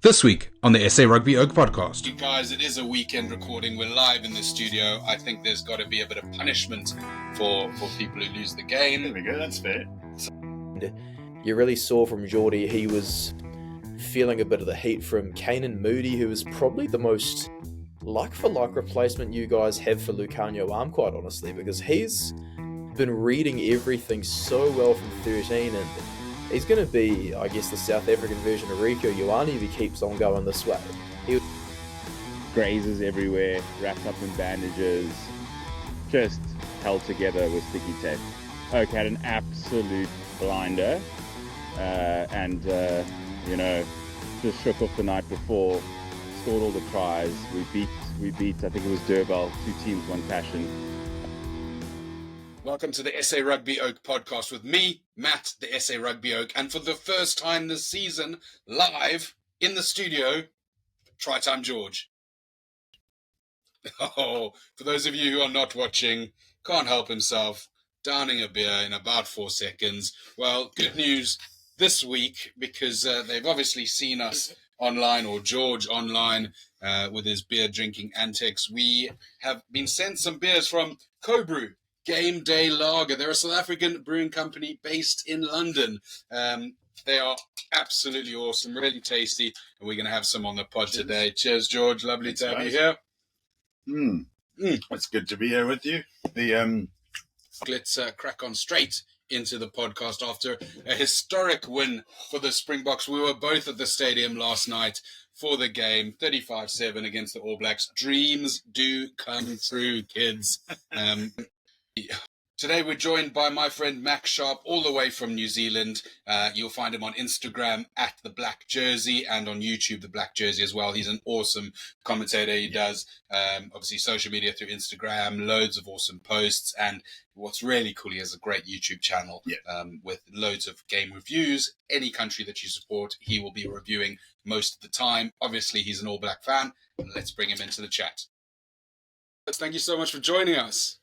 This week on the SA Rugby Oak podcast. You guys, it is a weekend recording. We're live in the studio. I think there's got to be a bit of punishment for people who lose the game. There we go, that's fair. You really saw from Geordie, he was feeling a bit of the heat from Canan Moody, who is probably the most like-for-like replacement you guys have for Lucanio Arm, quite honestly, because he's been reading everything so well from 13, and he's going to be, I guess, the South African version of Rieko if he keeps on going this way. Grazes everywhere, wrapped up in bandages, just held together with sticky tape. Oak had an absolute blinder, and just shook off the night before, scored all the tries. We beat, I think it was Durval, 2 teams, 1 passion. Welcome to the SA Rugby Oak podcast with me, Matt, the SA Rugby Oak, and for the first time this season, live in the studio, Try Time George. Oh, for those of you who are not watching, can't help himself, downing a beer in about 4 seconds. Well, good news this week, because they've obviously seen us online, or George online, with his beer drinking antics. We have been sent some beers from Cobrew Game Day Lager. They're a South African brewing company based in London. They are absolutely awesome, really tasty, and we're going to have some on the pod today. Cheers, George. Lovely to have you here. It's good to be here with you. Let's crack on straight into the podcast after a historic win for the Springboks. We were both at the stadium last night for the game, 35-7 against the All Blacks. Dreams do come true, kids. Today we're joined by my friend Max Sharp, all the way from New Zealand. You'll find him on Instagram at The Black Jersey, and on YouTube, The Black Jersey as well. He's an awesome commentator. He does, obviously, social media through Instagram, loads of awesome posts. And what's really cool, he has a great YouTube channel with loads of game reviews. Any country that you support, he will be reviewing most of the time. Obviously, he's an All Black fan. Let's bring him into the chat. Thank you so much for joining us.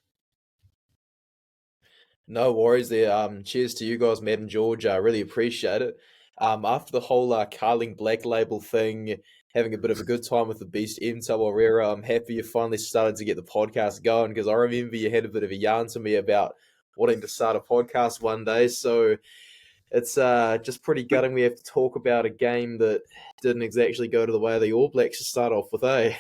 No worries there. Cheers to you guys, Matt and George. I really appreciate it. After the whole Carling Black Label thing, having a bit of a good time with the Beast M Tawarera, I'm happy you finally started to get the podcast going, because I remember you had a bit of a yarn to me about wanting to start a podcast one day. So it's just pretty gutting we have to talk about a game that didn't exactly go to the way of the All Blacks to start off with, eh?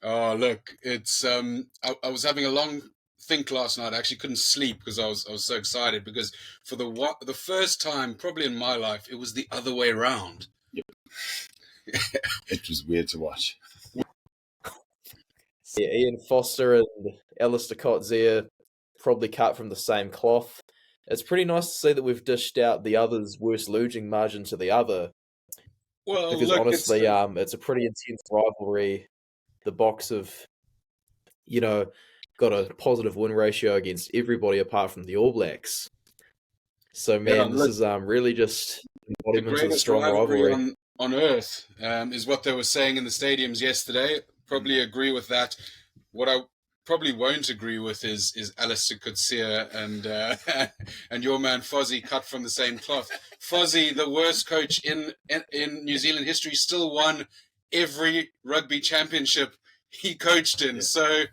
Oh, look, it's I was having a long think last night. I actually couldn't sleep because I was so excited, because for the first time probably in my life, it was the other way around. Yep. It was weird to watch. Yeah, Ian Foster and Alistair Coetzee probably cut from the same cloth. It's pretty nice to see that we've dished out the other's worst losing margin to the other. Well, because look, honestly, it's a pretty intense rivalry. The Boks have, got a positive win ratio against everybody apart from the All Blacks. So, man, this is really just embodiment of a strong rivalry on earth, is what they were saying in the stadiums yesterday. Probably agree with that. What I probably won't agree with is Alistair Coetzee and your man Fozzie, cut from the same cloth. Fozzie, the worst coach in New Zealand history, still won every rugby championship he coached in. So,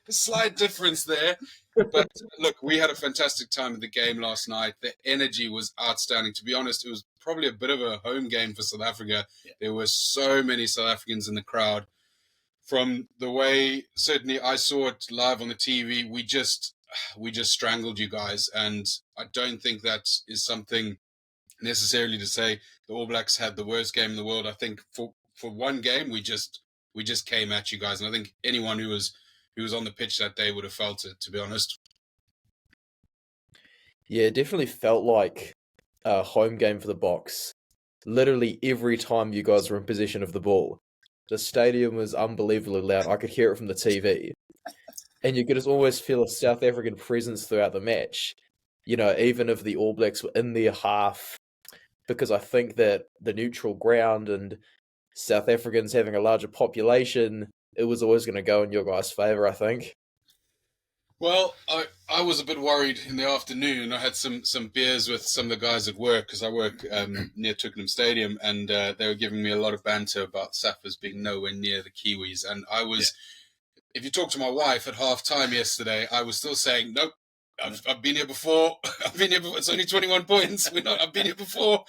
slight difference there. But look, we had a fantastic time at the game last night. The energy was outstanding. To be honest, it was probably a bit of a home game for South Africa. Yeah. There were so many South Africans in the crowd. From the way, certainly I saw it live on the TV, we just strangled you guys. And I don't think that is something necessarily to say the All Blacks had the worst game in the world. I think for one game, we just came at you guys. And I think anyone who was on the pitch that day would have felt it, to be honest. Yeah, it definitely felt like a home game for the Boks. Literally every time you guys were in possession of the ball, the stadium was unbelievably loud. I could hear it from the TV. And you could just always feel a South African presence throughout the match. Even if the All Blacks were in their half, because I think that the neutral ground and South Africans having a larger population, it was always going to go in your guys' favour, I think. Well, I was a bit worried in the afternoon. I had some beers with some of the guys at work because I work near Twickenham Stadium, and they were giving me a lot of banter about Saffers being nowhere near the Kiwis. And I was, if you talk to my wife at half time yesterday, I was still saying, nope, I've been here before. I've been here before. It's only 21 points. I've been here before.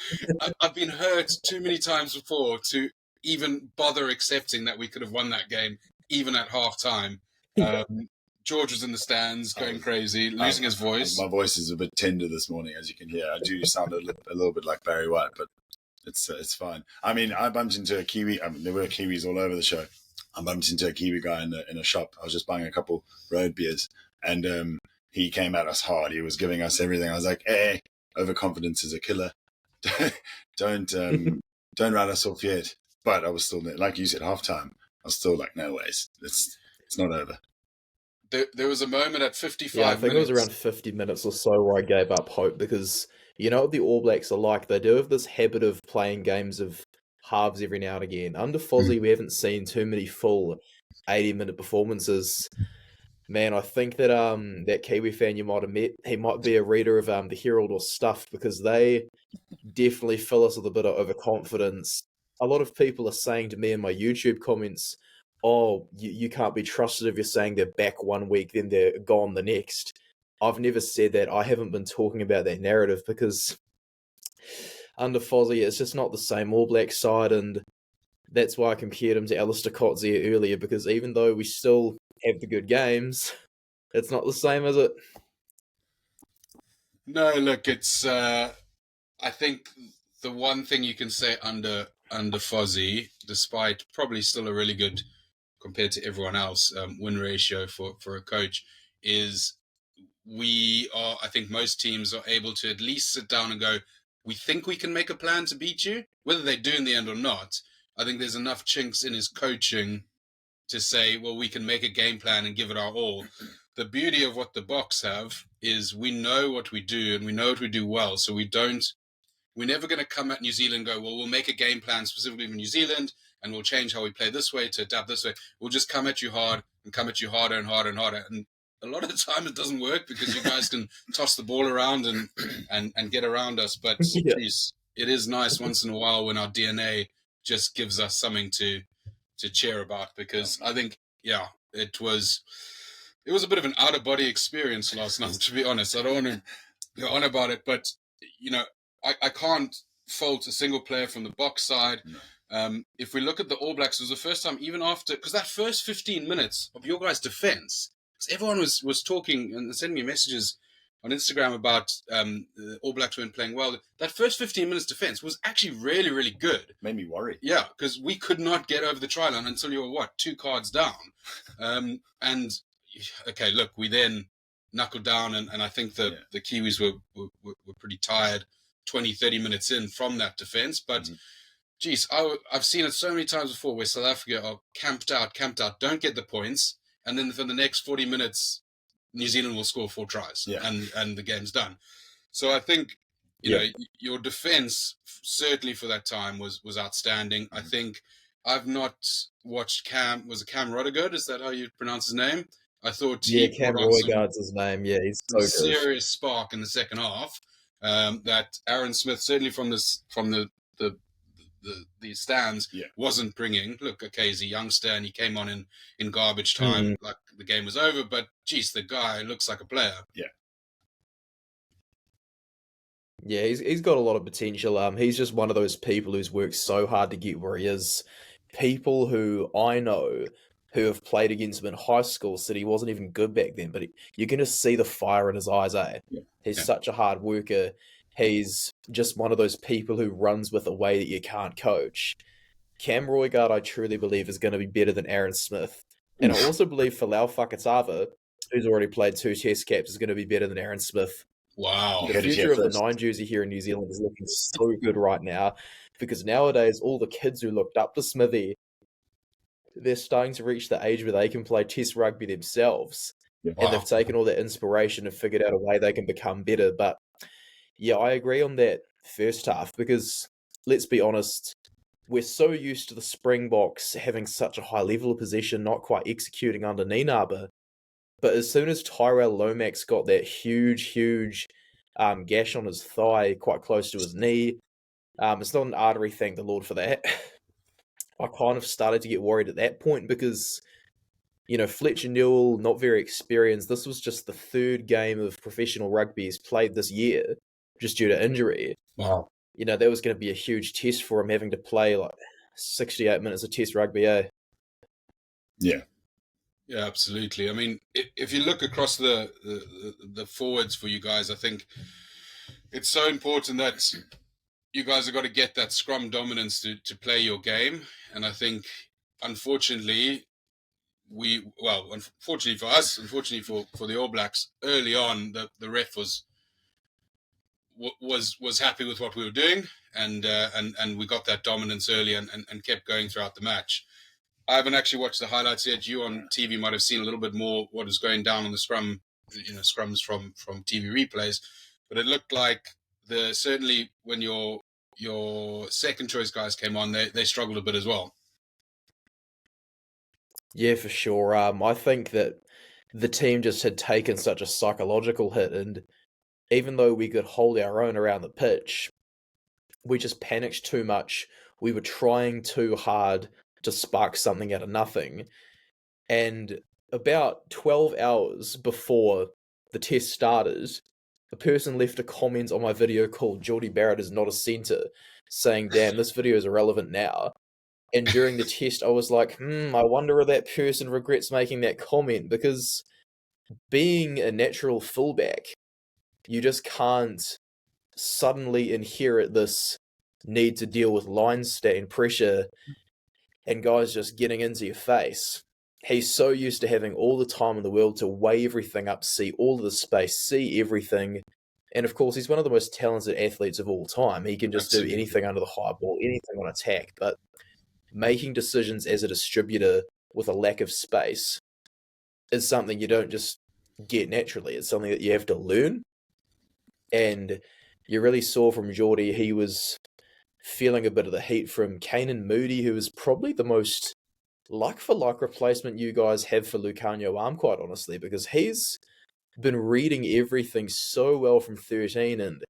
I've been hurt too many times before to even bother accepting that we could have won that game, even at half time. George was in the stands going crazy, losing his voice. My voice is a bit tender this morning, as you can hear. I do sound a little bit like Barry White, but it's fine. I mean, I bumped into a Kiwi. I mean, there were Kiwis all over the show. I bumped into a Kiwi guy in a shop. I was just buying a couple road beers, and he came at us hard. He was giving us everything. I was like, hey, overconfidence is a killer. Don't write us off yet. But I was still, like you said, halftime. I was still like, no ways. It's not over. There was a moment at 55 Yeah, I think minutes. it was around 50 minutes or so where I gave up hope because you know what the All Blacks are like? They do have this habit of playing games of halves every now and again. Under Fozzie, we haven't seen too many full 80-minute performances. Man, I think that that Kiwi fan you might have met, he might be a reader of the Herald or Stuff because they definitely fill us with a bit of overconfidence. A lot of people are saying to me in my YouTube comments, oh, you can't be trusted if you're saying they're back one week, then they're gone the next. I've never said that. I haven't been talking about that narrative because under Fozzie, it's just not the same All Black side, and that's why I compared him to Alistair Coetzee earlier, because even though we still have the good games, it's not the same, is it? No, look, it's. I think the one thing you can say under Fozzie, despite probably still a really good compared to everyone else win ratio for a coach, is we are. I think most teams are able to at least sit down and go, we think we can make a plan to beat you, whether they do in the end or not. I think there's enough chinks in his coaching to say, well, we can make a game plan and give it our all. The beauty of what the Boks have is we know what we do and we know what we do well. So we're never going to come at New Zealand and go, well, we'll make a game plan specifically for New Zealand and we'll change how we play this way to adapt this way. We'll just come at you hard and come at you harder and harder and harder. And a lot of the time it doesn't work because you guys can toss the ball around and get around us. But geez, it is nice once in a while when our DNA just gives us something to cheer about, because I think, it was a bit of an out-of-body experience last night, to be honest. I don't want to go on about it, but, I can't fault a single player from the Boks side. No. If we look at the All Blacks, it was the first time, even after, because that first 15 minutes of your guys' defense, because everyone was talking and sending me messages on Instagram about the All Blacks weren't playing well. That first 15 minutes defense was actually really, really good. Made me worry. Yeah, because we could not get over the try line until you were, 2 cards down. And, okay, look, we then knuckled down, and I think the Kiwis were pretty tired 20, 30 minutes in from that defense. But, geez, I've seen it so many times before where South Africa are camped out, don't get the points, and then for the next 40 minutes, New Zealand will score 4 tries and the game's done. So I think, you know, your defense certainly for that time was outstanding. I think I've not watched Cam. Was it Cam Rodegard? Is that how you pronounce his name? I thought Cam Rodegard's his name. Yeah, he's so good. Serious spark in the second half. That Aaron Smith, certainly from the stands, wasn't bringing. Look, okay, he's a youngster and he came on in garbage time, like the game was over. But geez, the guy looks like a player. Yeah, he's got a lot of potential. He's just one of those people who's worked so hard to get where he is. People who I know who have played against him in high school said he wasn't even good back then, but you're going to see the fire in his eyes, eh? He's such a hard worker. He's just one of those people who runs with a way that you can't coach. Cam Roigard, I truly believe, is going to be better than Aaron Smith. And I also believe Falau Fakatava, who's already played 2 test caps, is going to be better than Aaron Smith. Wow. The future of the 9 jersey here in New Zealand is looking so good right now, because nowadays all the kids who looked up to Smithy, they're starting to reach the age where they can play test rugby themselves. And they've taken all that inspiration and figured out a way they can become better. But yeah, I agree on that first half, because let's be honest, we're so used to the Springboks having such a high level of possession, not quite executing under Ninaba. But as soon as Tyrell Lomax got that huge gash on his thigh, quite close to his knee, it's not an artery, thank the Lord for that. I kind of started to get worried at that point because, Fletcher Newell, not very experienced. This was just the third game of professional rugby he's played this year, just due to injury. Wow. That was going to be a huge test for him, having to play like 68 minutes of test rugby, eh? Yeah. Yeah, absolutely. I mean, if you look across the forwards for you guys, I think it's so important that you guys have got to get that scrum dominance to play your game. And I think, unfortunately, unfortunately for us, unfortunately for the All Blacks, early on, the ref was happy with what we were doing, and we got that dominance early and kept going throughout the match. I haven't actually watched the highlights yet. You on TV might have seen a little bit more what was going down on the scrum, scrums from TV replays, but it looked like certainly when your second choice guys came on, they struggled a bit as well. Yeah, for sure. I think that the team just had taken such a psychological hit, and even though we could hold our own around the pitch, we just panicked too much. We were trying too hard to spark something out of nothing. And about 12 hours before the test started, a person left a comment on my video called Geordie Barrett is not a centre, saying, damn, this video is irrelevant now. And during the test, I was like, I wonder if that person regrets making that comment, because being a natural fullback, you just can't suddenly inherit this need to deal with line stain pressure and guys just getting into your face. He's so used to having all the time in the world to weigh everything up, see all of the space, see everything. And of course, he's one of the most talented athletes of all time. He can just do anything under the high ball, anything on attack. But making decisions as a distributor with a lack of space is something you don't just get naturally. It's something that you have to learn. And you really saw from Geordie, he was feeling a bit of the heat from Canan Moody, who is probably the most like-for-like replacement you guys have for Lucanio Arm, quite honestly, because he's been reading everything so well from 13, and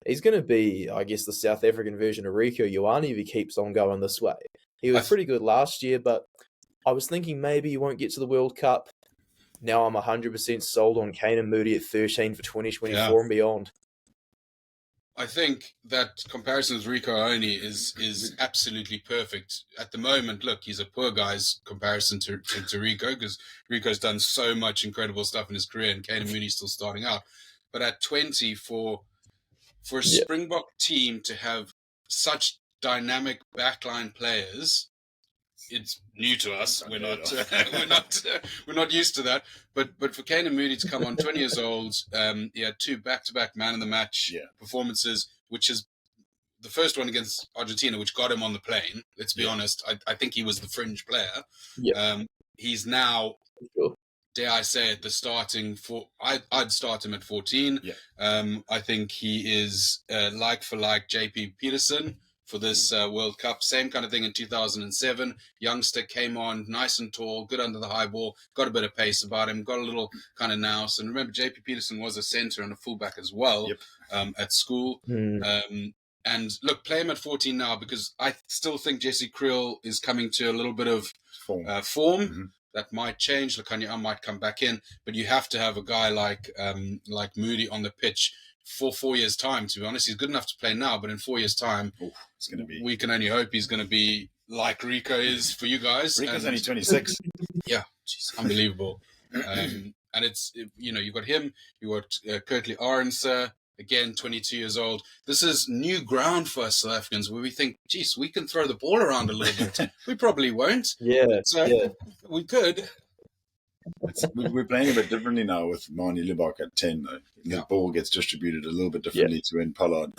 he's going to be, I guess, the South African version of Rieko Ioane if he keeps on going this way. He was pretty good last year, but I was thinking maybe he won't get to the World Cup. Now I'm 100% sold on Canan Moody at 13 for 2024 and beyond. I think that comparison with Rieko Ioane is absolutely perfect. At the moment, look, he's a poor guy's comparison to Rieko, because Rieko's done so much incredible stuff in his career and Canan Moody's still starting out. But at 20, for a Springbok team to have such dynamic backline players, it's new to us. We're not used to that. But for Canan Moody to come on, 20 years old, he had 2 back-to-back man of the match performances, which is the first one against Argentina, which got him on the plane. Let's be honest. I think he was the fringe player. He's now, dare I say it, the starting for. I'd start him at 14. I think he is like for like JP Peterson for this World Cup. Same kind of thing in 2007. Youngster came on, nice and tall, good under the high ball, got a bit of pace about him, got a little kind of nous. And remember, JP Peterson was a centre and a fullback as well at school. And look, play him at 14 now, because I still think Jesse Kriel is coming to a little bit of form. That might change. Lucanio might come back in, but you have to have a guy like Moody on the pitch for 4 years' time. To be honest, he's good enough to play now, but in 4 years' time, it's going to be. We can only hope he's going to be like Rieko is for you guys. Rieko's only 26. Yeah, unbelievable. And it's you've got him, you got Kirtley Arendse, again 22 years old. This is new ground for us South Africans, where we think, geez, we can throw the ball around a little bit. We probably won't. We could. We're playing a bit differently now with Marnie Libak at 10, though. The ball gets distributed a little bit differently to when Pollard.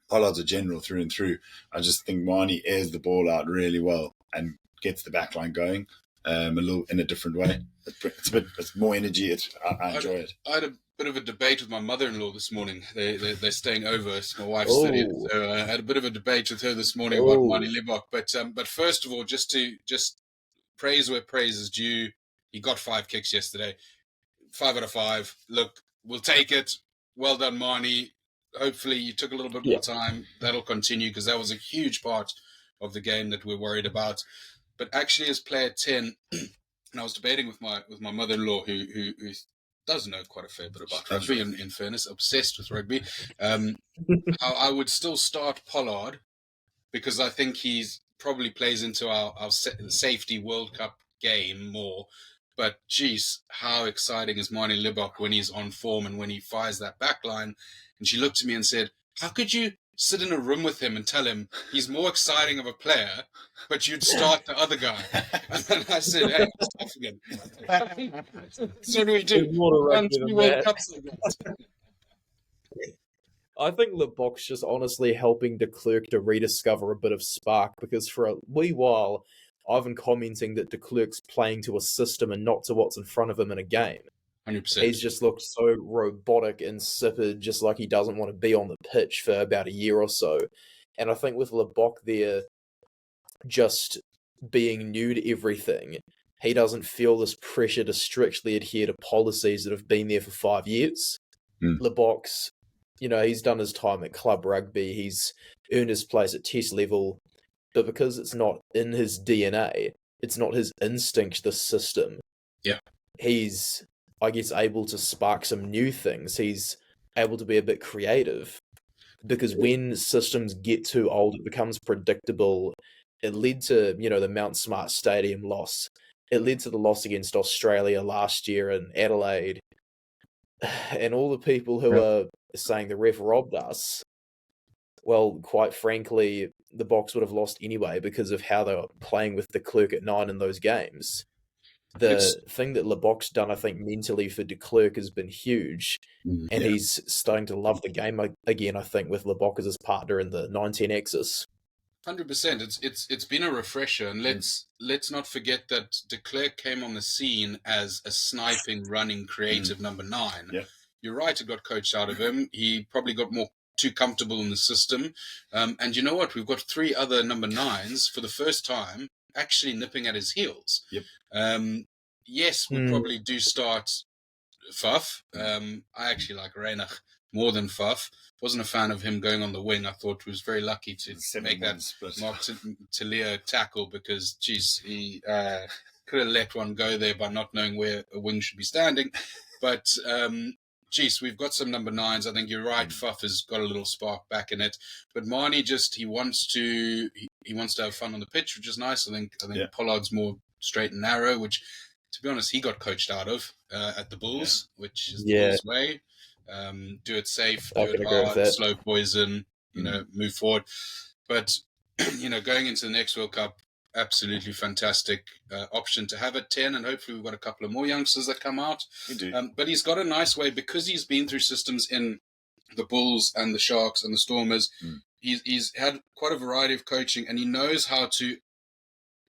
Pollard's a general through and through. I just think Marnie airs the ball out really well and gets the back line going a little in a different way. It's more energy. I enjoy it. I had a bit of a debate with my mother-in-law this morning. They're staying over. It's my wife's study. So I had a bit of a debate with her this morning about Marnie Libak. But first of all, just praise where praise is due. He got 5 kicks yesterday. 5 out of 5. Look, we'll take it. Well done, Marnie. Hopefully you took a little bit more time. That'll continue because that was a huge part of the game that we're worried about. But actually, as player 10, and I was debating with my mother-in-law who does know quite a fair bit about rugby, in fairness, obsessed with rugby. I would still start Pollard because I think he's probably plays into our safety World Cup game more. But geez, how exciting is Marnie Libok when he's on form and when he fires that back line? And she looked at me and said, how could you sit in a room with him and tell him he's more exciting of a player, but you'd start the other guy? And I said, hey, it's tough again. So what do we do? Run 3 World Cups like that. I think Lebok's just honestly helping de Klerk to rediscover a bit of spark, because for a wee while I've been commenting that de Klerk's playing to a system and not to what's in front of him in a game. 100%. He's just looked so robotic, insipid, just like he doesn't want to be on the pitch for about a year or so. And I think with Lebok there just being new to everything, he doesn't feel this pressure to strictly adhere to policies that have been there for 5 years. Lebok's, he's done his time at club rugby, he's earned his place at test level, but because it's not in his DNA, it's not his instinct, the system. Yeah. He's, I guess, able to spark some new things. He's able to be a bit creative, because when systems get too old, it becomes predictable. It led to, the Mount Smart Stadium loss. It led to the loss against Australia last year in Adelaide. And all the people who are saying the ref robbed us, well, quite frankly, the Box would have lost anyway because of how they were playing with de Klerk at 9 in those games. The thing that Lebok's done, I think, mentally for de Klerk has been huge. And he's starting to love the game again, I think, with Lebok as his partner in the 19 axis. 100%. It's been a refresher, and let's not forget that de Klerk came on the scene as a sniping, running, creative number 9. Yeah. You're right, it got coached out of him. He probably got too comfortable in the system. And you know what? We've got 3 other number 9s for the first time actually nipping at his heels. Yep. Yes, we probably do start Faf. I actually like Reinach more than Faf. Wasn't a fan of him going on the wing. I thought he was very lucky to make that Mark Talia tackle because, geez, he could have let one go there by not knowing where a wing should be standing. But, geez, we've got some number 9s. I think you're right. Faf has got a little spark back in it. But Marnie he wants to have fun on the pitch, which is nice. I think Pollard's more straight and narrow, which, to be honest, he got coached out of at the Bulls, which is the Bulls way. Do it safe, do it hard, slow poison, move forward. But, going into the next World Cup, absolutely fantastic option to have at 10, and hopefully we've got a couple of more youngsters that come out. We do. But he's got a nice way, because he's been through systems in the Bulls and the Sharks and the Stormers. He's had quite a variety of coaching, and he knows how to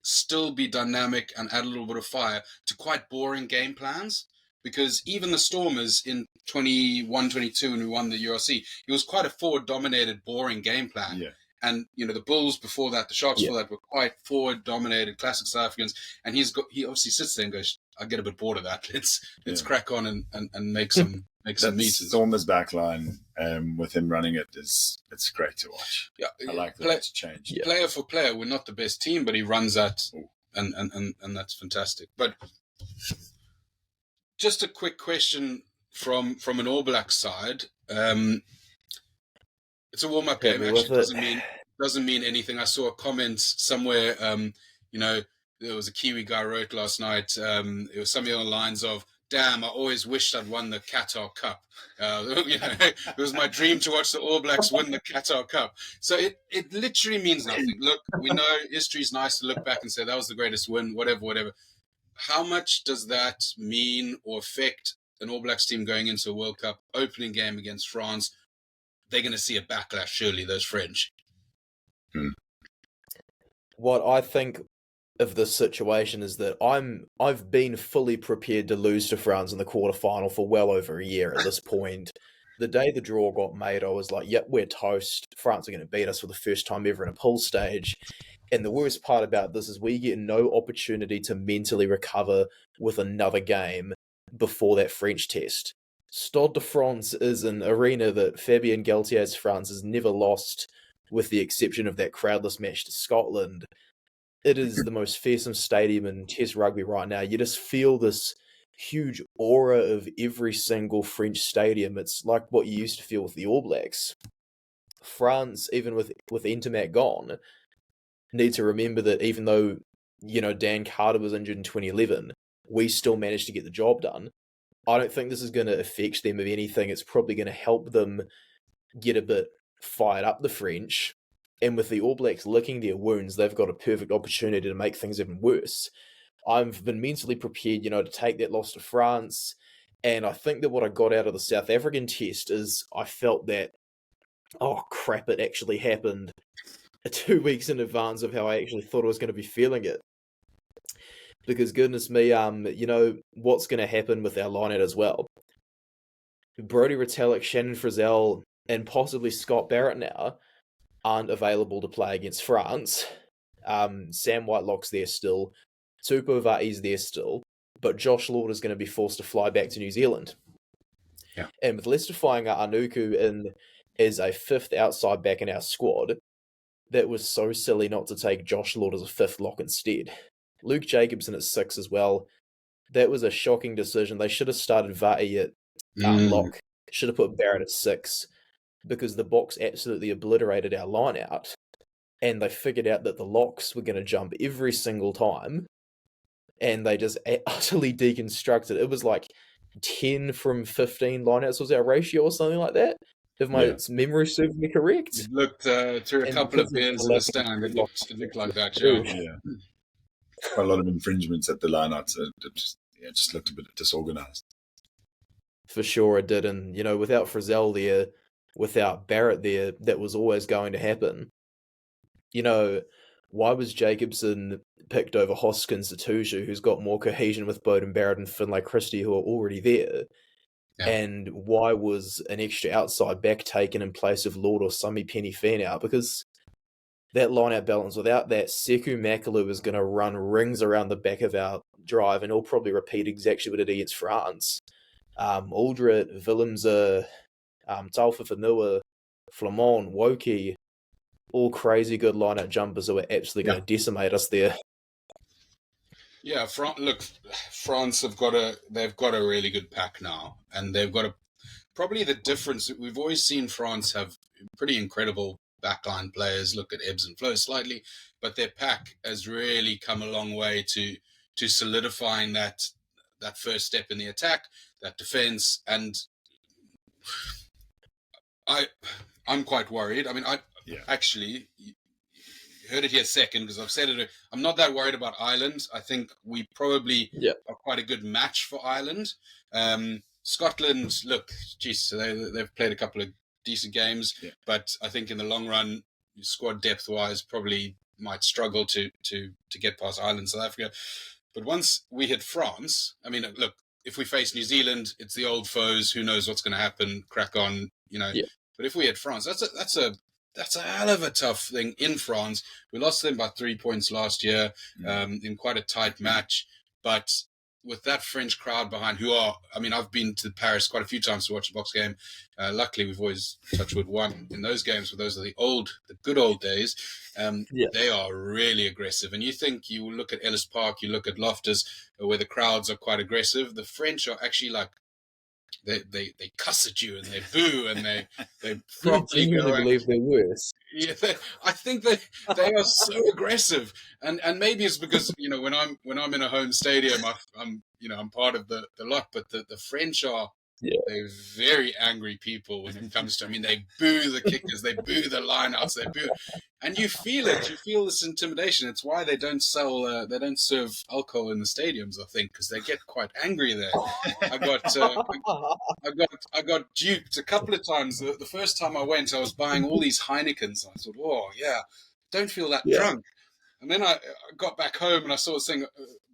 still be dynamic and add a little bit of fire to quite boring game plans. Because even the Stormers in 21-22, when we won the URC, it was quite a forward-dominated, boring game plan. Yeah. And, the Bulls before that, the Sharks before that, were quite forward-dominated, classic South Africans. And he obviously sits there and goes, I get a bit bored of that. Let's crack on and make some meters. Stormers back line, with him running it's great to watch. Yeah, I like that to change. Yeah. Player for player, we're not the best team, but he runs that, and that's fantastic. But just a quick question from an All Black side. It's a warm-up game. Actually, doesn't mean anything. I saw a comment somewhere. There was a Kiwi guy wrote last night. It was something on the lines of, "Damn, I always wished I'd won the Qatar Cup. It was my dream to watch the All Blacks win the Qatar Cup." So it literally means nothing. Look, we know history's nice to look back and say that was the greatest win, whatever. How much does that mean or affect an All Blacks team going into a World Cup opening game against France? They're going to see a backlash, surely, those French. What I think of this situation is that I've been fully prepared to lose to France in the quarterfinal for well over a year at this point. The day the draw got made, I was like, yep, we're toast. France are going to beat us for the first time ever in a pool stage. And the worst part about this is we get no opportunity to mentally recover with another game before that French test. Stade de France is an arena that Fabien Galtier's France has never lost, with the exception of that crowdless match to Scotland. It is the most fearsome stadium in Test rugby right now. You just feel this huge aura of every single French stadium. It's like what you used to feel with the All Blacks. France, even with Intermat gone, need to remember that even though, Dan Carter was injured in 2011, we still managed to get the job done. I don't think this is going to affect them. If anything, it's probably going to help them get a bit fired up, the French. And with the All Blacks licking their wounds, they've got a perfect opportunity to make things even worse. I've been mentally prepared, to take that loss to France. And I think that what I got out of the South African test is I felt that, oh crap, it actually happened 2 weeks in advance of how I actually thought I was going to be feeling it. Because goodness me, what's going to happen with our line-out as well. Brodie Retallick, Shannon Frizzell, and possibly Scott Barrett now aren't available to play against France. Sam Whitelock's there still. Tupou Va'a's there still. But Josh Lord is going to be forced to fly back to New Zealand. Yeah. And with Lester Faianga-Anuku in as a fifth outside back in our squad, that was so silly not to take Josh Lord as a fifth lock instead. Luke Jacobson at 6 as well. That was a shocking decision. They should have started Va'i at lock. Should have put Barrett at 6, because the Boks absolutely obliterated our line out, and they figured out that the locks were going to jump every single time, and they just utterly deconstructed. It was like 10 from 15 lineouts was our ratio or something like that, if my memory serves me correct. It looked through a couple of beers in the stand. It looked like that. Yeah. Quite a lot of infringements at the lineouts. It just looked a bit disorganized. For sure it did, and without Frizzell there, without Barrett there, that was always going to happen. Why was Jacobson picked over Hoskins Satuju, who's got more cohesion with Bowden Barrett and Finlay Christie, who are already there? Yeah. And why was an extra outside back taken in place of Lord or Sami Penny Fair? Because that line-out balance, without that, Sekou Makalu is going to run rings around the back of our drive, and he'll probably repeat exactly what it did against France. Aldred, Willemse, Taufa Fanua, Flamon, Woki, all crazy good line-out jumpers who are absolutely going to decimate us there. Yeah, France they've got a really good pack now, and they've got probably the difference. We've always seen France have pretty incredible backline players. Look at ebbs and flows slightly, but their pack has really come a long way to solidifying that first step in the attack, that defense, and I'm quite worried. I mean, actually heard it here second, because I've said it. I'm not that worried about Ireland. I think we probably are quite a good match for Ireland. Scotland, look, geez, they've played a couple of decent games, but I think in the long run, squad depth wise, probably might struggle to get past Ireland, South Africa. But once we hit France, I mean, look, if we face New Zealand, it's the old foes. Who knows what's going to happen? Crack on, But if we hit France, that's a hell of a tough thing in France. We lost them by 3 points last year in quite a tight match. But with that French crowd behind, I've been to Paris quite a few times to watch a box game. Luckily, we've always, touch wood, won in those games. But those are the good old days. They are really aggressive. And you look at Ellis Park, you look at Loftus, where the crowds are quite aggressive. The French are actually like, they cuss at you and they boo and they probably believe they're worse. Yeah, I think they are so aggressive, and maybe it's because when I'm in a home stadium, I'm part of the lot, but the French are they're very angry people when it comes to. I mean, they boo the kickers, they boo the lineouts, they boo, and you feel it. You feel this intimidation. It's why they don't serve alcohol in the stadiums. I think because they get quite angry there. I got duped a couple of times. The first time I went, I was buying all these Heinekens. I thought, oh yeah, don't feel that drunk. And then I got back home and I saw this thing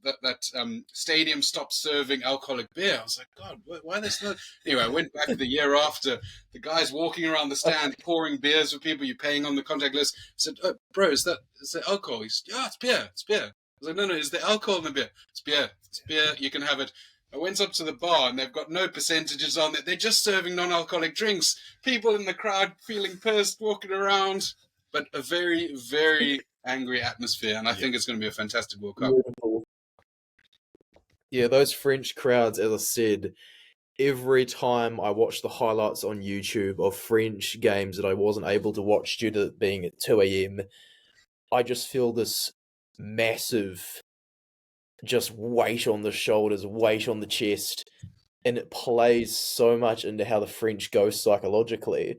that stadium stopped serving alcoholic beer. I was like, God, why are they still? Anyway, I went back the year after. The guy's walking around the stand pouring beers for people. You're paying on the contact list. I said, oh, bro, is that alcohol? He said, yeah, it's beer. It's beer. I was like, no, is there alcohol in the beer? It's beer. You can have it. I went up to the bar and they've got no percentages on it. They're just serving non-alcoholic drinks. People in the crowd feeling pissed, walking around, but a very, very angry atmosphere. And I think it's going to be a fantastic World Cup. Beautiful. Yeah, those French crowds, as I said, every time I watch the highlights on YouTube of French games that I wasn't able to watch due to it being at 2 a.m., I just feel this massive just weight on the shoulders, weight on the chest, and it plays so much into how the French go psychologically.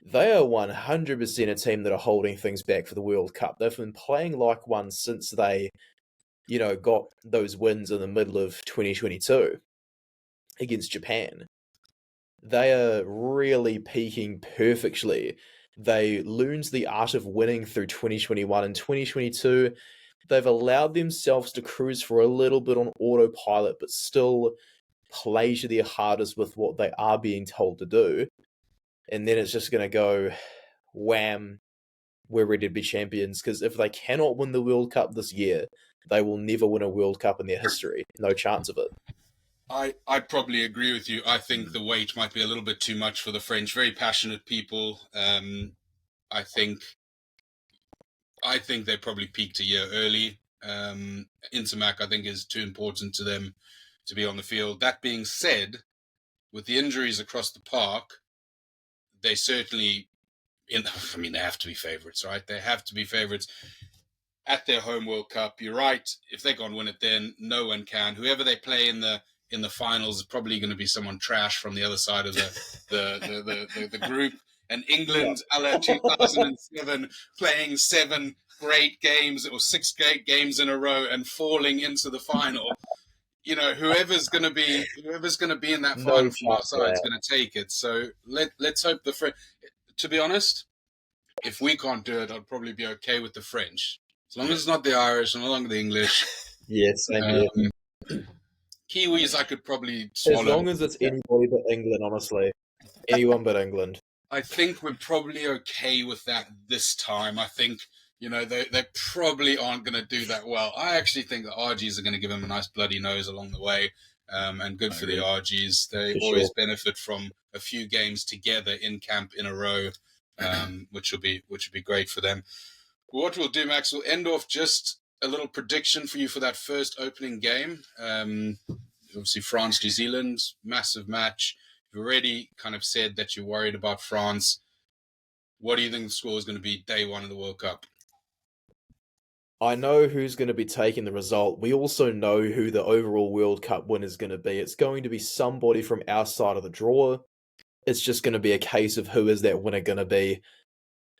They are 100% a team that are holding things back for the World Cup. They've been playing like one since they, got those wins in the middle of 2022 against Japan. They are really peaking perfectly. They learned the art of winning through 2021 and 2022. They've allowed themselves to cruise for a little bit on autopilot, but still play to their hardest with what they are being told to do. And then it's just going to go, wham, we're ready to be champions. Because if they cannot win the World Cup this year, they will never win a World Cup in their history. No chance of it. I probably agree with you. I think the weight might be a little bit too much for the French. Very passionate people. I think they probably peaked a year early. Intermac, I think, is too important to them to be on the field. That being said, with the injuries across the park, they certainly, they have to be favourites, right? They have to be favourites at their home World Cup. You're right. If they can't win it, then no one can. Whoever they play in the finals is probably going to be someone trash from the other side of the group. And England, a la 2007, playing 7 great games or 6 great games in a row and falling into the final. Whoever's going to be in that final from our side is going to take it. So let's hope the French. To be honest, if we can't do it, I'd probably be okay with the French, as long as it's not the Irish and no longer the English. Yes, same here. Kiwis, I could probably swallow. As long as it's anybody but England, honestly. Anyone but England. I think we're probably okay with that this time. I think, they probably aren't going to do that well. I actually think the RGs are going to give them a nice bloody nose along the way, and good for the RGs. They always benefit from a few games together in camp in a row, which will be great for them. What we'll do, Max, we'll end off just a little prediction for you for that first opening game. Obviously, France-New Zealand, massive match. You've already kind of said that you're worried about France. What do you think the score is going to be day one of the World Cup? I know who's going to be taking the result. We also know who the overall World Cup winner is going to be. It's going to be somebody from our side of the draw. It's just going to be a case of who is that winner going to be.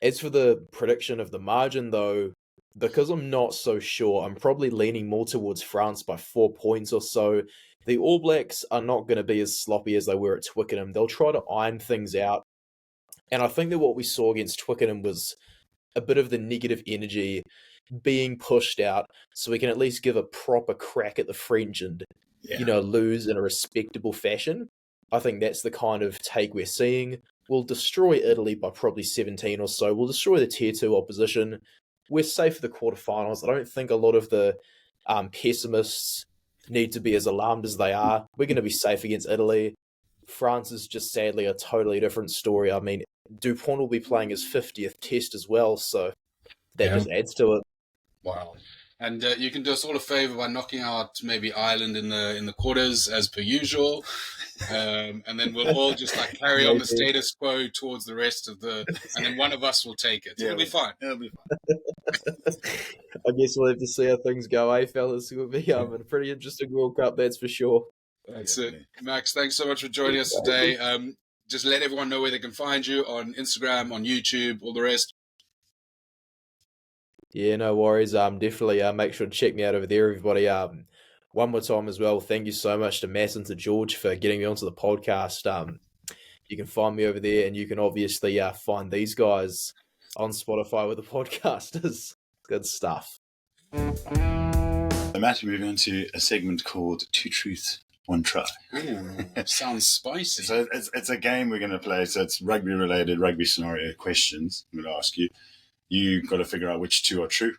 As for the prediction of the margin, though, because I'm not so sure, I'm probably leaning more towards France by 4 points or so. The All Blacks are not going to be as sloppy as they were at Twickenham. They'll try to iron things out. And I think that what we saw against Twickenham was a bit of the negative energy being pushed out, so we can at least give a proper crack at the French and, lose in a respectable fashion. I think that's the kind of take we're seeing. We'll destroy Italy by probably 17 or so. We'll destroy the Tier 2 opposition. We're safe for the quarterfinals. I don't think a lot of the pessimists need to be as alarmed as they are. We're going to be safe against Italy. France is just sadly a totally different story. I mean, Dupont will be playing his 50th test as well, so that just adds to it. Wow. And you can do us all a favour by knocking out maybe Ireland in the quarters as per usual, and then we'll all just carry on the status quo towards the rest of and then one of us will take it. It'll be fine. It'll be fine. I guess we'll have to see how things go, fellas? It will be a pretty interesting World Cup, that's for sure. That's it. Max, thanks so much for joining us today. Just let everyone know where they can find you on Instagram, on YouTube, all the rest. Yeah, no worries. Definitely make sure to check me out over there, everybody. One more time as well, thank you so much to Mass and to George for getting me onto the podcast. You can find me over there, and you can obviously find these guys on Spotify with the podcasters. Good stuff. So, Matt, we're moving on to a segment called Two Truths, One Try. Ooh, sounds spicy. So it's a game we're going to play. So it's rugby-related, rugby scenario questions. I'm going to ask you. You've got to figure out which 2 are true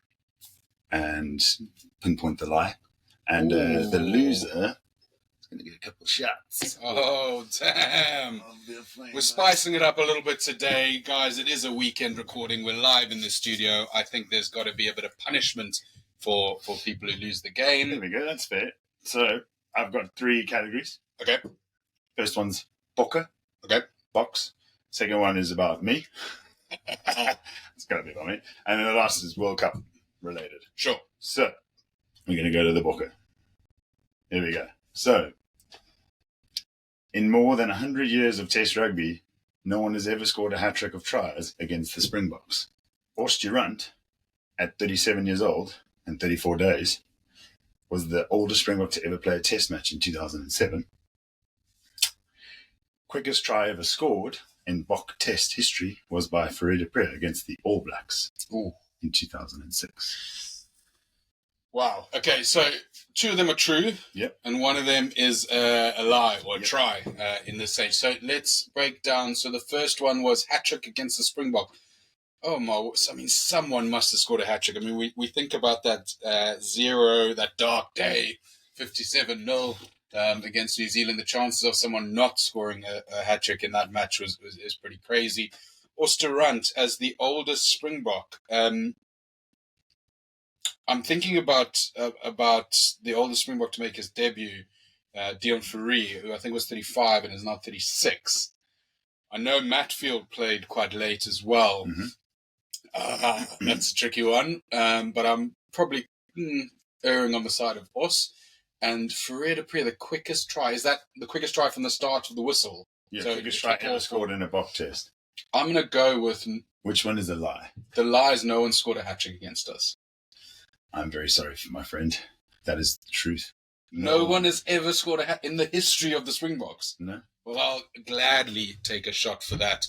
and pinpoint the lie. And the loser is going to get a couple of shots. Oh, damn. We're spicing it up a little bit today. Guys, it is a weekend recording. We're live in the studio. I think there's got to be a bit of punishment for people who lose the game. There we go. That's fair. So I've got 3 categories. Okay. First one's Bokke. Okay. Box. Second one is about me. It's got to be about me. And then the last is World Cup related. Sure. So we're going to go to the Bokke. Here we go. So, in more than 100 years of Test rugby, no one has ever scored a hat-trick of tries against the Springboks. Oost-Jarant, at 37 years old and 34 days, was the oldest Springbok to ever play a Test match in 2007. Quickest try ever scored in Bok Test history was by Farid Aprea against the All Blacks in 2006. Wow. Okay, so 2 of them are true. Yep. And one of them is a lie or a try in this stage. So let's break down. So the first one was hat-trick against the Springbok. Oh, my. I mean, someone must have scored a hat-trick. I mean, we think about that 0, that dark day, 57-0 against New Zealand. The chances of someone not scoring a hat-trick in that match is pretty crazy. Oost-Jarant as the oldest Springbok. I'm thinking about the oldest Springbok to make his debut, Dion Fourie, who I think was 35 and is now 36. I know Matfield played quite late as well. Mm-hmm. That's a tricky one, but I'm probably erring on the side of Os. And Farid Aprea, the quickest try, is that the quickest try from the start of the whistle? Yeah, So quickest try ever scored in a Bok Test. I'm going to go with... Which one is a lie? The lie is no one scored a hat-trick against us. I'm very sorry for my friend. That is the truth. No one has ever scored a hat in the history of the Springboks. No. Well, I'll gladly take a shot for that.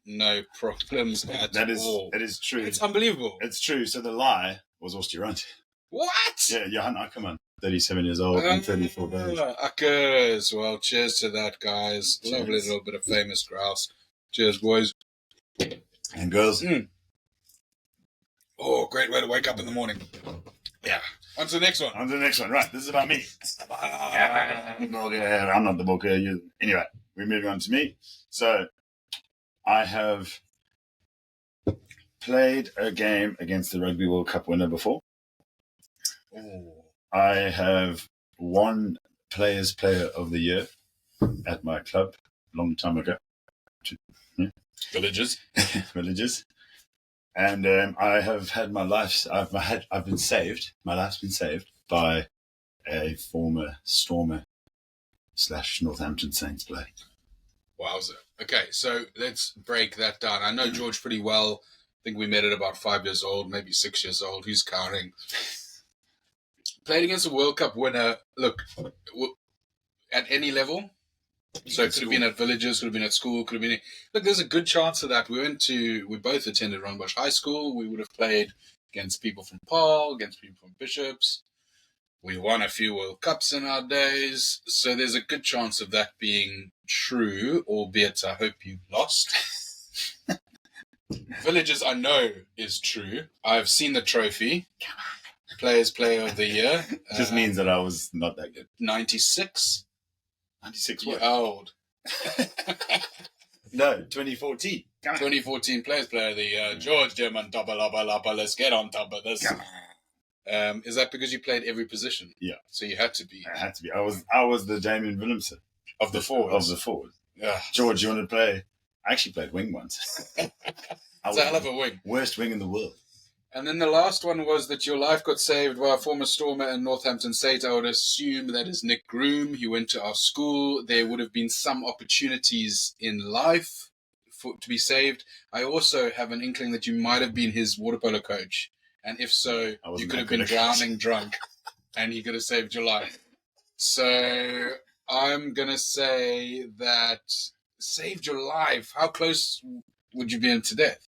No problems at all. That is true. It's unbelievable. It's true. So the lie was Oost-Jarant. What? Yeah, Johan Ackerman, 37 years old and 34 days. Uckers. Well, cheers to that, guys. Cheers. Lovely little bit of famous grouse. Cheers, boys. And girls. Oh, great way to wake up in the morning. Yeah. On to the next one. On to the next one. Right, this is about me. I'm not the booker. Anyway, we're moving on to me. So, I have played a game against the Rugby World Cup winner before. I have won Players Player of the Year at my club a long time ago. Villagers. And I have had my life. I've been saved. My life's been saved by a former Stormer / Northampton Saints player. Wowzer. Okay, so let's break that down. I know George pretty well. I think we met at about 5 years old, maybe 6 years old. Who's counting? Played against a World Cup winner. Look, at any level. So it could have been at Villages, could have been at school, could have been... Look, there's a good chance of that. We both attended Ronbosch High School. We would have played against people from Paarl, against people from Bishops. We won a few World Cups in our days. So there's a good chance of that being true, albeit I hope you lost. Villages, I know, is true. I've seen the trophy. Players Player of the Year. Just means that I was not that good. 96. 96 You're what? old. No, 2014. 2014 Players Player of the Year. George German, let's get on top of this. Is that because you played every position? Yeah. So you had to be. I had to be. I was the Damien Willemsen. Of the forwards? Of the forward. Yeah. George, you want to play? I actually played wing once. It's a hell of a wing. Worst wing in the world. And then the last one was that your life got saved by a former Stormer in Northampton State. I would assume that is Nick Groom. He went to our school. There would have been some opportunities in life to be saved. I also have an inkling that you might have been his water polo coach. And if so, you could have been drowning drunk and he could have saved your life. So I'm going to say that saved your life. How close would you be to death?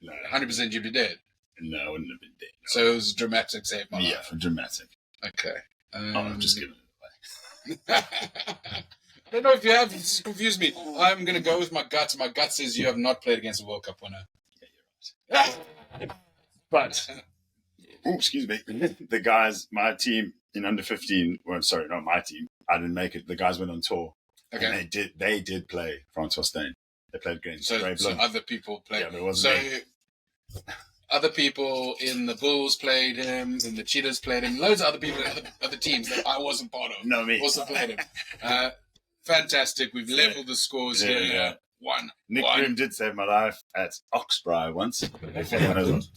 No, 100% you'd be dead. No, I wouldn't have been dead. No. So it was dramatic save my life. Yeah, dramatic. Okay. I'm just giving it I don't know if you have. This confused me. I'm going to go with my gut. My gut says you have not played against a World Cup winner. Yeah, you're right. But excuse me. The guys, my team in under 15. Well, sorry, not my team. I didn't make it. The guys went on tour. Okay. And they did play Francois Steyn. They played against So Ray Blum. other people played. Yeah, but it wasn't me. Other people in the Bulls played him, and the Cheetahs played him. Loads of other people in other teams that I wasn't part of. No, me. Also played him. Fantastic. We've leveled the scores here. Yeah. Nick One. Grimm did save my life at Oxborough once. If anyone knows what.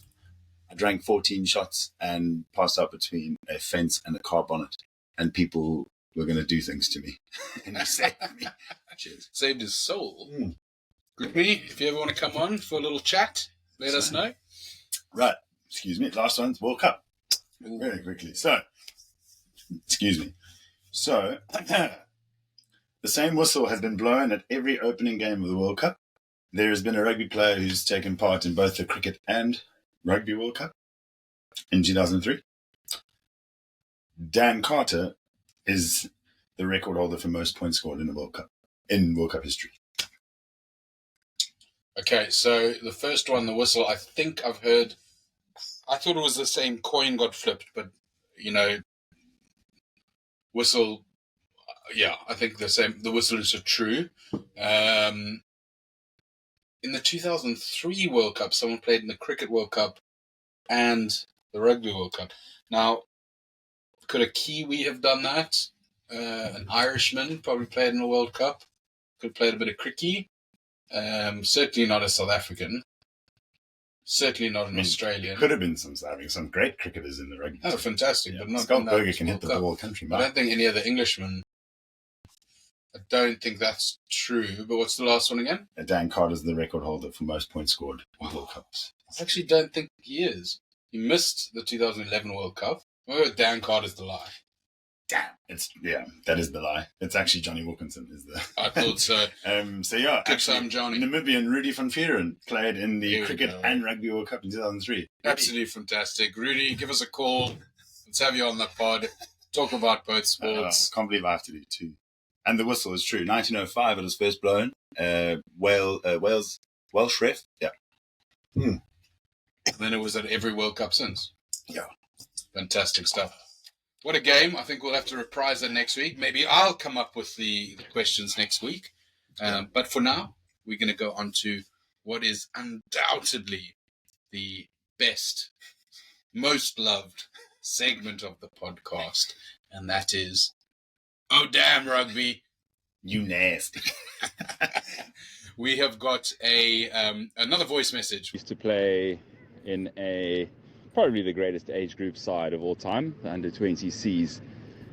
I drank 14 shots and passed out between a fence and a car bonnet, and people were going to do things to me. And he saved me. Cheers. Saved his soul. Rugby, if you ever want to come on for a little chat, let us know. Right. Excuse me. Last one's World Cup. Ooh. Very quickly. So, excuse me. So, the same whistle has been blown at every opening game of the World Cup. There has been a rugby player who's taken part in both the Cricket and Rugby World Cup in 2003. Dan Carter is the record holder for most points scored in the World Cup, in World Cup history. Okay, so the first one, the whistle, I think I've heard. I thought it was the same coin got flipped, but, whistle, yeah, I think the whistle is true. In the 2003 World Cup, someone played in the Cricket World Cup and the Rugby World Cup. Now, could a Kiwi have done that? An Irishman probably played in the World Cup. Could have played a bit of cricket. Certainly not a South African. Certainly not an Australian. Could have been some South African, some great cricketers in the rugby. Oh, fantastic. Yeah. But not Scott no, Burger can hit World the Cup. ball country, I mate. don't think any other Englishman. I don't think that's true. But what's the last one again? Dan Carter's the record holder for most points scored in World Cups. I actually don't think he is. He missed the 2011 World Cup. Well, Dan Carter's the lie. Damn. That is the lie. It's actually Johnny Wilkinson is the. I thought so. So yeah, Good actually, time, Johnny. Namibian Rudy van Vieren played in the Here we Cricket go. and Rugby World Cup in 2003. Absolutely fantastic. Rudy, give us a call. Let's have you on the pod. Talk about both sports. Can't believe I have to do two. And the whistle is true. 1905 it was first blown. Welsh ref. Yeah. And then it was at every World Cup since. Yeah. Fantastic stuff. What a game. I think we'll have to reprise that next week. Maybe I'll come up with the questions next week. But for now, we're going to go on to what is undoubtedly the best, most loved segment of the podcast. And that is, oh, damn, Rugby. You nasty. We have got another voice message. Used to play in probably the greatest age group side of all time, the under 20 Cs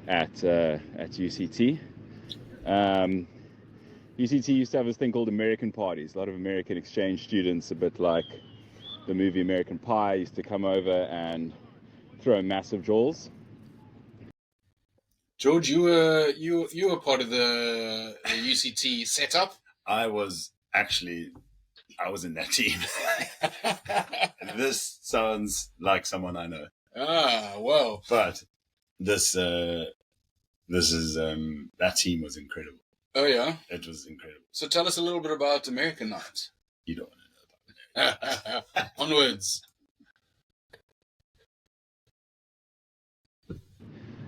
at UCT. UCT used to have this thing called American parties. A lot of American exchange students, a bit like the movie American Pie, used to come over and throw massive jawls. George, you were part of the UCT setup. I was in that team. This sounds like someone I know. Ah, well. But this is that team was incredible. Oh, yeah? It was incredible. So tell us a little bit about American Night. You don't want to know about it. Onwards.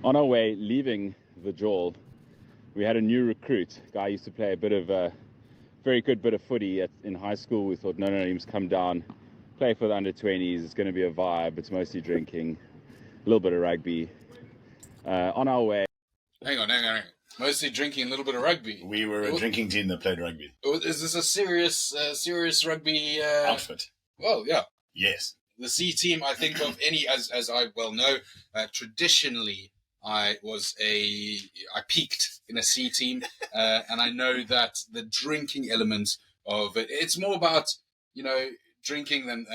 On our way leaving the jawl, we had a new recruit. Guy used to play a very good bit of footy in high school. We thought, no, he must come down, play for the under 20s. It's going to be a vibe. It's mostly drinking, a little bit of rugby. On our way. Hang on. Mostly drinking, a little bit of rugby. We were a drinking team that played rugby. Is this a serious rugby Outfit? Well, yeah. Yes. The C team, I think of any, as I well know, traditionally, I peaked in a C team, and I know that the drinking element of it's more about drinking than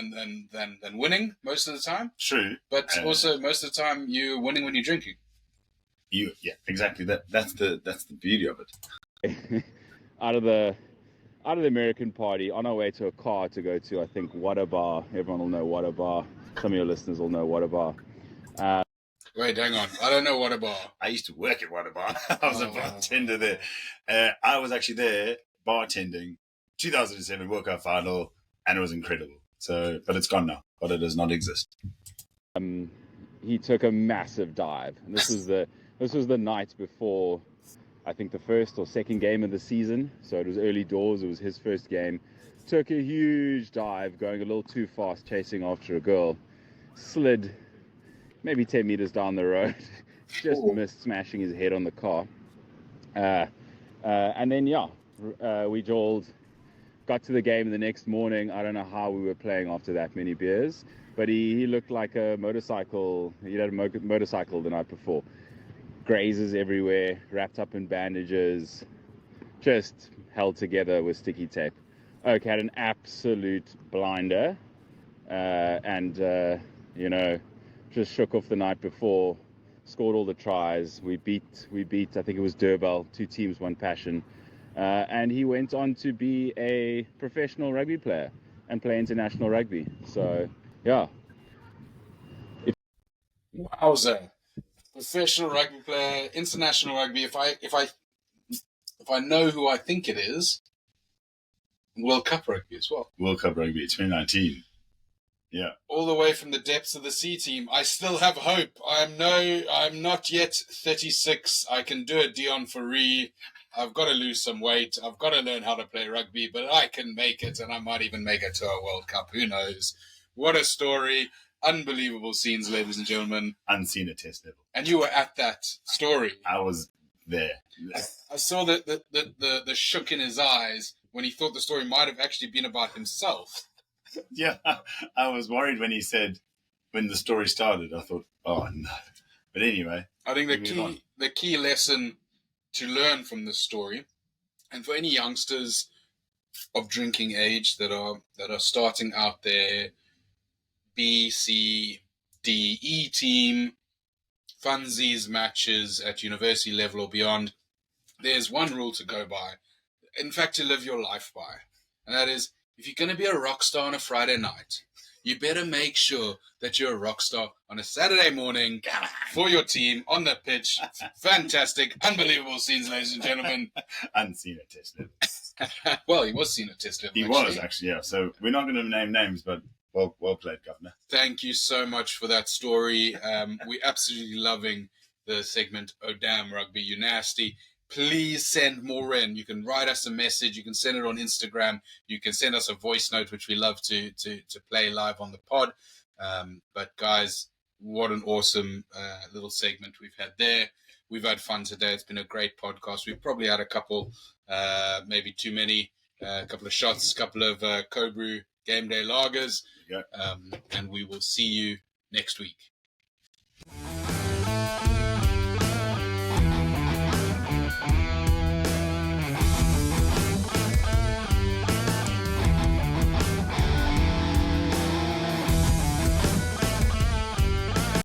winning most of the time. True, but also most of the time you're winning when you're drinking. Yeah, exactly. That's the beauty of it. Out of the American party, on our way to a car to go to, I think, Water Bar. Everyone will know Water Bar. Some of your listeners will know Water Bar. Wait, hang on. I don't know Water Bar. I used to work at Water Bar. I was a bartender there. I was actually there bartending 2007 World Cup final, and it was incredible. So, but it's gone now. But it does not exist. he took a massive dive. And this was the night before, I think, the first or second game of the season. So it was early doors. It was his first game. Took a huge dive, going a little too fast, chasing after a girl. Slid maybe 10 meters down the road. Just missed smashing his head on the car. And then, we jawled. Got to the game the next morning. I don't know how we were playing after that many beers, but he looked like a motorcycle. He had a motorcycle the night before. Grazes everywhere, wrapped up in bandages, just held together with sticky tape. Oak had an absolute blinder, and just shook off the night before. Scored all the tries. We beat. I think it was Durban. 2 teams, 1 passion. And he went on to be a professional rugby player and play international rugby. So, yeah. Wowza. Professional rugby player, international rugby. If I know who I think it is, World Cup rugby as well. World Cup Rugby 2019. Yeah. All the way from the depths of the C team. I still have hope. I'm not yet 36. I can do a Dion Faree. I've got to lose some weight. I've got to learn how to play rugby, but I can make it, and I might even make it to a World Cup. Who knows? What a story. Unbelievable scenes, ladies and gentlemen. Unseen at test level. And you were at that story. I was there. I saw the shook in his eyes when he thought the story might have actually been about himself. Yeah, I was worried when he said, when the story started, I thought, oh no. But anyway. I think the key lesson to learn from this story, and for any youngsters of drinking age that are starting out their B, C, D, E team, funsies, matches at university level or beyond, there's one rule to go by. In fact, to live your life by. And that is, if you're going to be a rock star on a Friday night, you better make sure that you're a rock star on a Saturday morning for your team on the pitch. Fantastic, unbelievable scenes, ladies and gentlemen. Unseen at test level. Well, he was seen at test level. He was actually, yeah. So we're not going to name names, but well played, Governor. Thank you so much for that story. We're absolutely loving the segment, Oh Damn Rugby, You Nasty. Please send more in. You can write us a message. You can send it on Instagram. You can send us a voice note, which we love to play live on the pod. But guys, what an awesome little segment we've had there. We've had fun today. It's been a great podcast. We've probably had a couple, maybe too many, a couple of shots, a couple of Cobrew game day lagers. Yeah. And we will see you next week.